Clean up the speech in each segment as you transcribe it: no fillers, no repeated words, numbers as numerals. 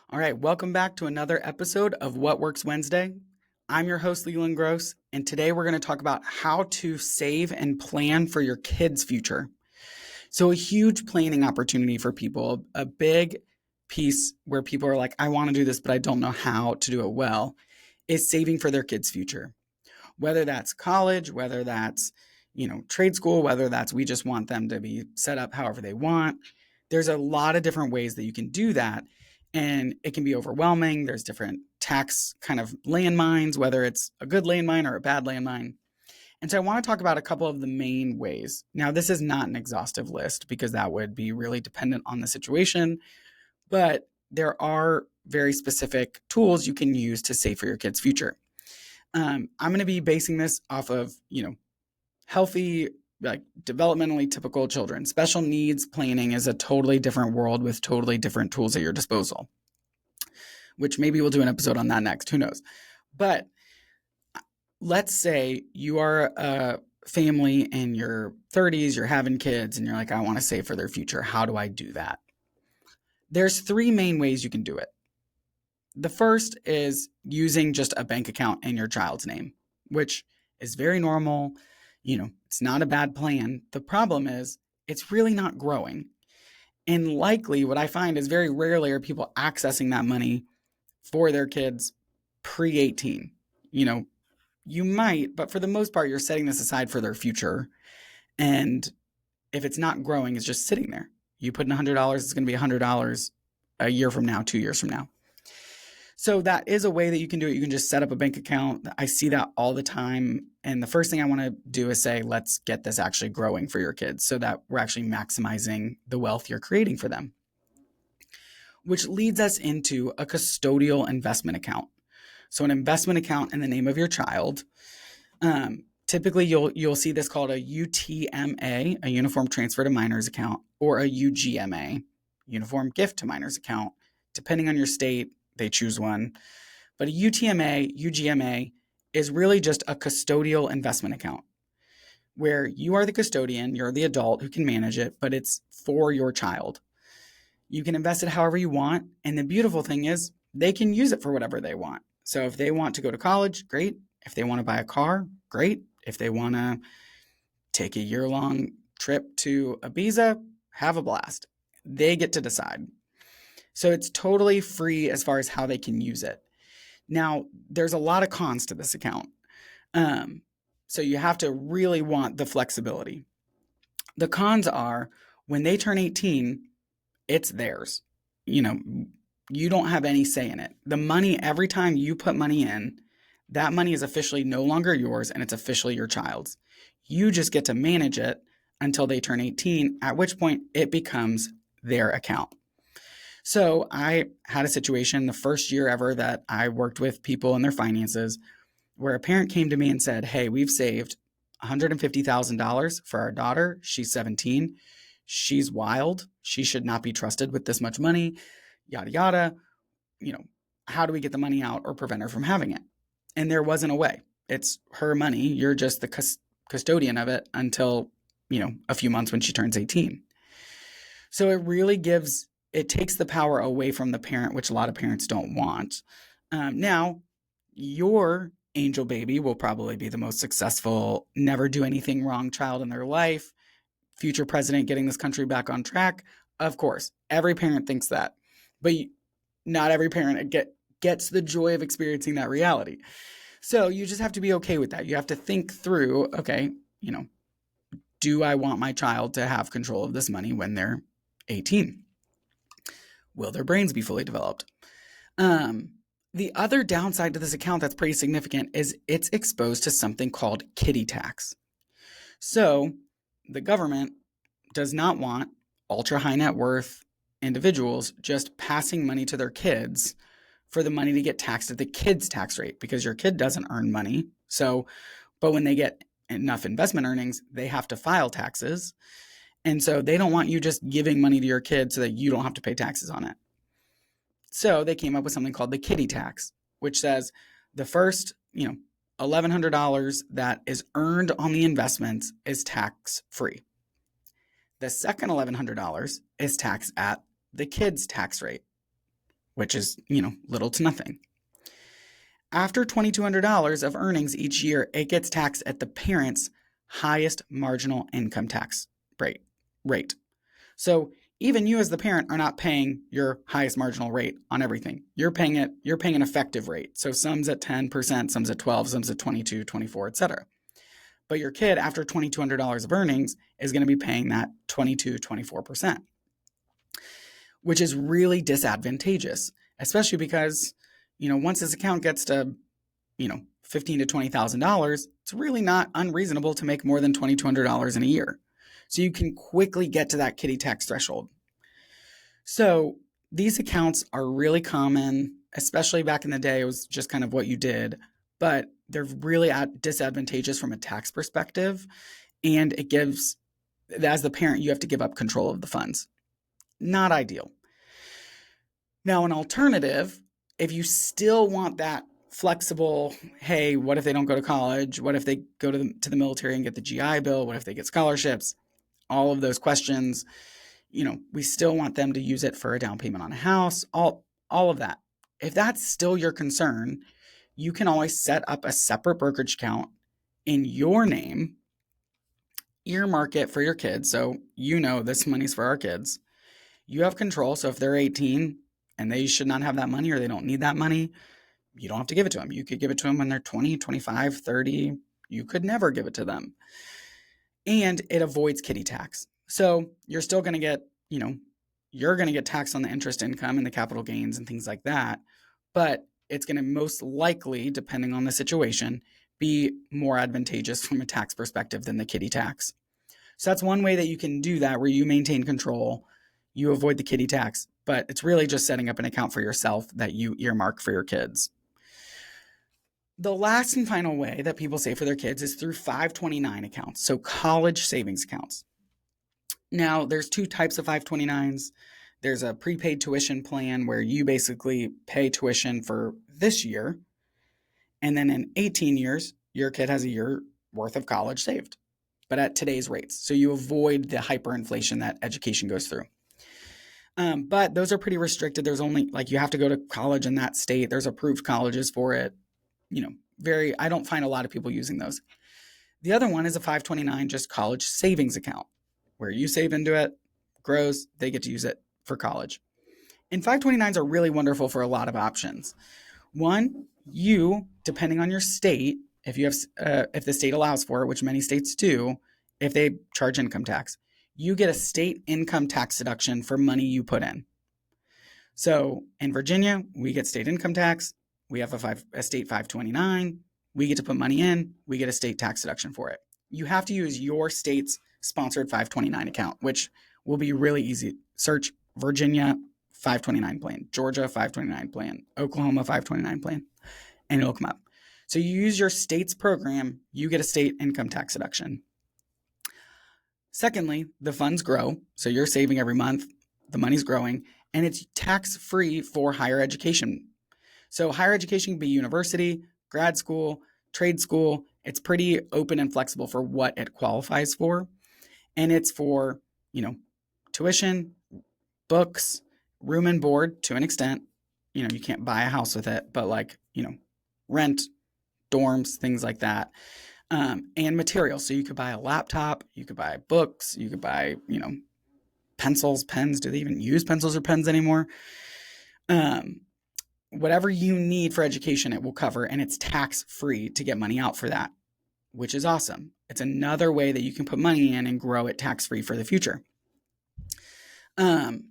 All right, welcome back to another episode of What Works Wednesday. I'm your host, Leland Gross, and today we're going to talk about how to save and plan for your kids' future. So, a huge planning opportunity for people, a big piece where people are like, I want to do this, but I don't know how to do it well, is saving for their kids' future. Whether that's college, whether that's, trade school, whether that's we just want them to be set up however they want. There's a lot of different ways that you can do that. And it can be overwhelming. There's different tax kind of landmines, whether it's a good landmine or a bad landmine. And so I want to talk about a couple of the main ways. Now, this is not an exhaustive list because that would be really dependent on the situation, but there are very specific tools you can use to save for your kids' future. I'm going to be basing this off of, healthy, like developmentally typical children. Special needs planning is a totally different world with totally different tools at your disposal, which maybe we'll do an episode on that next. Who knows? But let's say you are a family in your 30s, you're having kids, and you're like, I want to save for their future. How do I do that? There's three main ways you can do it. The first is using just a bank account in your child's name, which is very normal. It's not a bad plan. The problem is it's really not growing. And likely what I find is very rarely are people accessing that money for their kids pre-18. You might, but for the most part, you're setting this aside for their future. And if it's not growing, it's just sitting there. You put in $100, it's going to be $100 a year from now, 2 years from now. So that is a way that you can do it. You can just set up a bank account. I see that all the time. And the first thing I want to do is say, let's get this actually growing for your kids so that we're actually maximizing the wealth you're creating for them. Which leads us into a custodial investment account. So an investment account in the name of your child. Typically, you'll see this called a UTMA, a Uniform Transfer to Minors account, or a UGMA, Uniform Gift to Minors account. Depending on your state, they choose one. But a UTMA, UGMA is really just a custodial investment account where you are the custodian, you're the adult who can manage it, but it's for your child. You can invest it however you want. And the beautiful thing is they can use it for whatever they want. So if they want to go to college, great. If they want to buy a car, great. If they want to take a year-long trip to Ibiza, have a blast. They get to decide. So it's totally free as far as how they can use it. Now, there's a lot of cons to this account. So you have to really want the flexibility. The cons are when they turn 18, it's theirs. You don't have any say in it. The money, every time you put money in, that money is officially no longer yours and it's officially your child's. You just get to manage it until they turn 18, at which point it becomes their account. So I had a situation the first year ever that I worked with people and their finances where a parent came to me and said, hey, we've saved $150,000 for our daughter. She's 17. She's wild. She should not be trusted with this much money, yada, yada. How do we get the money out or prevent her from having it? And there wasn't a way. It's her money. You're just the custodian of it until, a few months when she turns 18. So it takes the power away from the parent, which a lot of parents don't want. Now, your angel baby will probably be the most successful, never do anything wrong child in their life, future president getting this country back on track. Of course, every parent thinks that. But not every parent gets the joy of experiencing that reality. So you just have to be okay with that. You have to think through, okay, do I want my child to have control of this money when they're 18? Will their brains be fully developed? The other downside to this account that's pretty significant is it's exposed to something called kiddie tax. So the government does not want ultra high net worth individuals just passing money to their kids for the money to get taxed at the kid's tax rate because your kid doesn't earn money. But when they get enough investment earnings, they have to file taxes. And so they don't want you just giving money to your kid so that you don't have to pay taxes on it. So they came up with something called the kiddie tax, which says the first, $1,100 that is earned on the investments is tax free. The second $1,100 is taxed at the kid's tax rate. which is, little to nothing. After $2,200 of earnings each year, it gets taxed at the parent's highest marginal income tax rate. So even you as the parent are not paying your highest marginal rate on everything. You're paying an effective rate. So some's at 10%, some's at 12, some's at 22, 24, etc. But your kid, after $2,200 of earnings, is going to be paying that 22, 24%, which is really disadvantageous, especially because, once this account gets to, $15,000 to $20,000, it's really not unreasonable to make more than $2,200 in a year. So you can quickly get to that kiddie tax threshold. So these accounts are really common, especially back in the day. It was just kind of what you did, but they're really disadvantageous from a tax perspective. And it gives, as the parent, you have to give up control of the funds. Not ideal. Now, an alternative, if you still want that flexible, hey, what if they don't go to college? What if they go to the military and get the GI Bill? What if they get scholarships? All of those questions, we still want them to use it for a down payment on a house, all of that. If that's still your concern, you can always set up a separate brokerage account in your name, earmark it for your kids. So this money's for our kids. You have control. So if they're 18 and they should not have that money or they don't need that money, you don't have to give it to them. You could give it to them when they're 20, 25, 30. You could never give it to them. And it avoids kiddie tax. So you're still going to get, you're going to get taxed on the interest income and the capital gains and things like that. But it's going to most likely, depending on the situation, be more advantageous from a tax perspective than the kiddie tax. So that's one way that you can do that, where you maintain control, you avoid the kiddie tax, but it's really just setting up an account for yourself that you earmark for your kids. The last and final way that people save for their kids is through 529 accounts, so college savings accounts. Now, there's two types of 529s. There's a prepaid tuition plan where you basically pay tuition for this year, and then in 18 years, your kid has a year worth of college saved, but at today's rates. So you avoid the hyperinflation that education goes through. But those are pretty restricted. There's only, you have to go to college in that state. There's approved colleges for it. I don't find a lot of people using those. The other one is a 529, just college savings account, where you save into it, grows, they get to use it for college. And 529s are really wonderful for a lot of options. One, you, depending on your state, if the state allows for it, which many states do, if they charge income tax, you get a state income tax deduction for money you put in. So in Virginia, we get state income tax. We have a state 529. We get to put money in. We get a state tax deduction for it. You have to use your state's sponsored 529 account, which will be really easy. Search Virginia 529 plan, Georgia 529 plan, Oklahoma 529 plan, and it'll come up. So you use your state's program, you get a state income tax deduction. Secondly, the funds grow. So you're saving every month, the money's growing, and it's tax-free for higher education. So higher education can be university, grad school, trade school. It's pretty open and flexible for what it qualifies for. And it's for, tuition, books, room and board to an extent. You can't buy a house with it, but rent, dorms, things like that. And materials. So you could buy a laptop, you could buy books, you could buy, pencils, pens. Do they even use pencils or pens anymore? Whatever you need for education, it will cover, and it's tax-free to get money out for that, which is awesome. It's another way that you can put money in and grow it tax-free for the future. The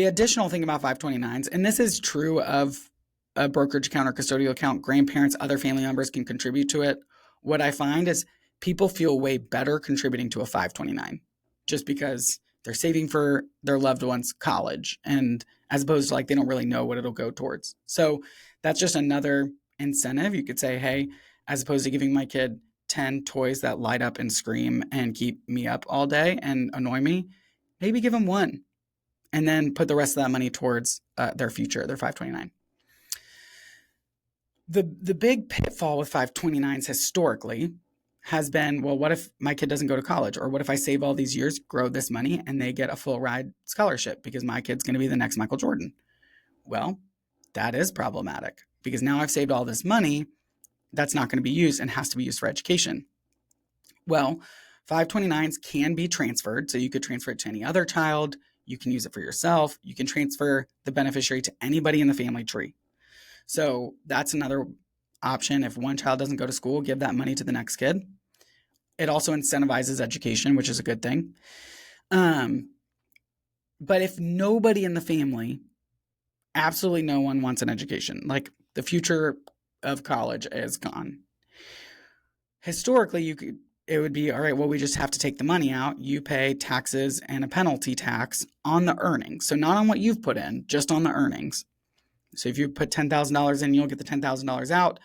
additional thing about 529s, and this is true of a brokerage account or custodial account, grandparents, other family members can contribute to it. What I find is people feel way better contributing to a 529 just because they're saving for their loved one's college, and as opposed to they don't really know what it'll go towards. So that's just another incentive. You could say, hey, as opposed to giving my kid 10 toys that light up and scream and keep me up all day and annoy me, maybe give them one and then put the rest of that money towards their future, their 529. The big pitfall with 529s historically has been, well, what if my kid doesn't go to college? Or what if I save all these years, grow this money, and they get a full ride scholarship because my kid's going to be the next Michael Jordan? Well, that is problematic because now I've saved all this money that's not going to be used and has to be used for education. Well, 529s can be transferred. So you could transfer it to any other child. You can use it for yourself. You can transfer the beneficiary to anybody in the family tree. So that's another option. If one child doesn't go to school, give that money to the next kid. It also incentivizes education, which is a good thing. But if nobody in the family, absolutely no one wants an education, like the future of college is gone. Historically, it would be, all right, well, we just have to take the money out. You pay taxes and a penalty tax on the earnings. So not on what you've put in, just on the earnings. So if you put $10,000 in, you'll get the $10,000 out.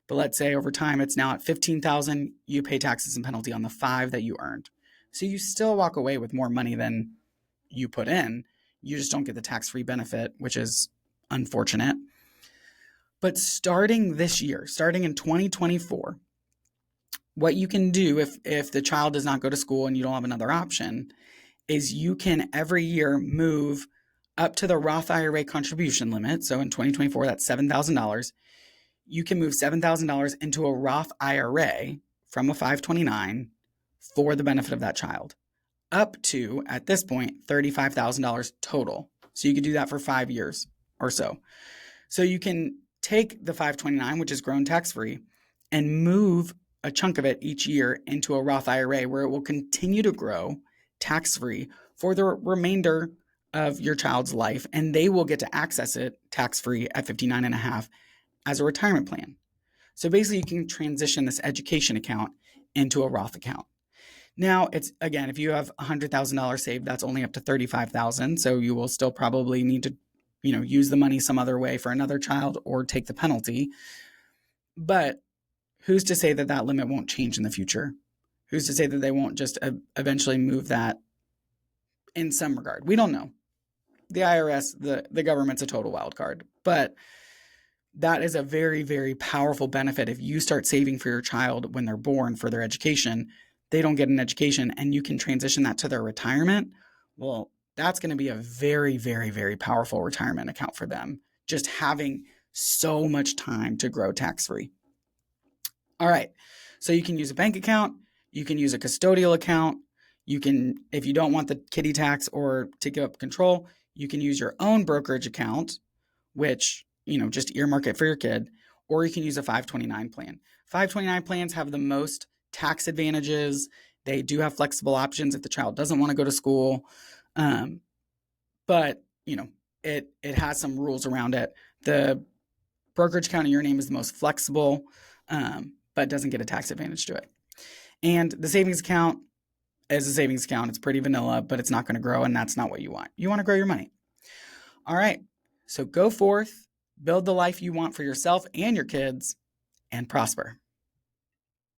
But let's say over time it's now at $15,000, you pay taxes and penalty on the $5,000 that you earned. So you still walk away with more money than you put in. You just don't get the tax-free benefit, which is unfortunate. But starting this year, starting in 2024, what you can do if the child does not go to school and you don't have another option is you can every year move up to the Roth IRA contribution limit. So in 2024, that's $7,000. You can move $7,000 into a Roth IRA from a 529 for the benefit of that child, up to, at this point, $35,000 total. So you could do that for 5 years or so. So you can take the 529, which is grown tax-free, and move a chunk of it each year into a Roth IRA where it will continue to grow tax-free for the remainder of your child's life, and they will get to access it tax-free at 59 and a half as a retirement plan. So basically you can transition this education account into a Roth account. Now it's, again, if you have $100,000 saved, that's only up to $35,000. So you will still probably need to, use the money some other way for another child or take the penalty. But who's to say that that limit won't change in the future? Who's to say that they won't just eventually move that in some regard? We don't know. The IRS, the government's a total wild card. But that is a very, very powerful benefit. If you start saving for your child when they're born for their education, they don't get an education and you can transition that to their retirement. Well, that's going to be a very, very, very powerful retirement account for them. Just having so much time to grow tax-free. All right. So you can use a bank account. You can use a custodial account. You can, if you don't want the kiddie tax or to give up control, you can use your own brokerage account, which, just earmark it for your kid, or you can use a 529 plan. 529 plans have the most tax advantages. They do have flexible options if the child doesn't want to go to school. But, it has some rules around it. The brokerage account in your name is the most flexible, but doesn't get a tax advantage to it. And the savings account is a savings account. It's pretty vanilla, but it's not going to grow, and that's not what you want. You want to grow your money. All right. So go forth, build the life you want for yourself and your kids, and prosper.